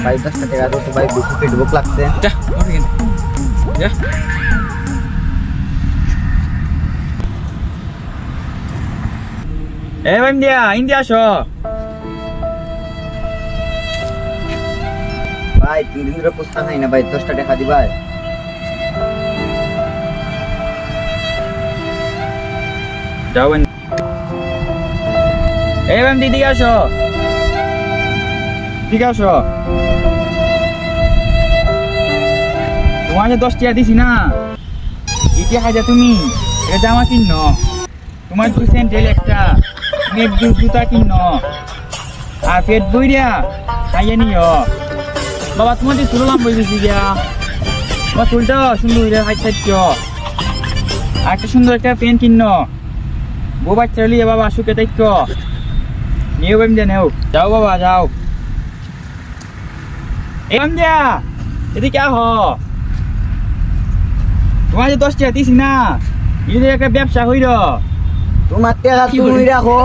ভাই 10 টাকা দাও তো ভাই, বেশি পেট ভোক লাগছে। যা ওঠে কিন্তু যা এ ভাই ইন্ডিয়া আসো ভাই 3 দিন ধরে ফুচকা খাই না ভাই, 10 টাকা দি ভাই। যাও এ ভাই দিদি আসো ঠিক আসো তোমার যে 10 টাকা দিছি না ইটি হাজার তুমি এটা জামা কিনো তোমার 2 স্যান্ডেল একটা মেঘ জুতা কিনো আর পেট বইরা খাইয়ে নিও বাবা তোমার যে চুল লম্বা হয়েছে যা তোমার চুলটা সুন্দর হইলে হাইট থাকছো আর একটা সুন্দর একটা পেন কিনো বউ বাচ্চা লিয়ে বাবা সুখে থাকছো নিও বেম দে নেও যাও বাবা যাও এম দিয়া এদিকে আহ তোমার যে 10 টাকা দিছি না এটা একটা ব্যবসা হইল তোমার টাকা তুমি রাখো।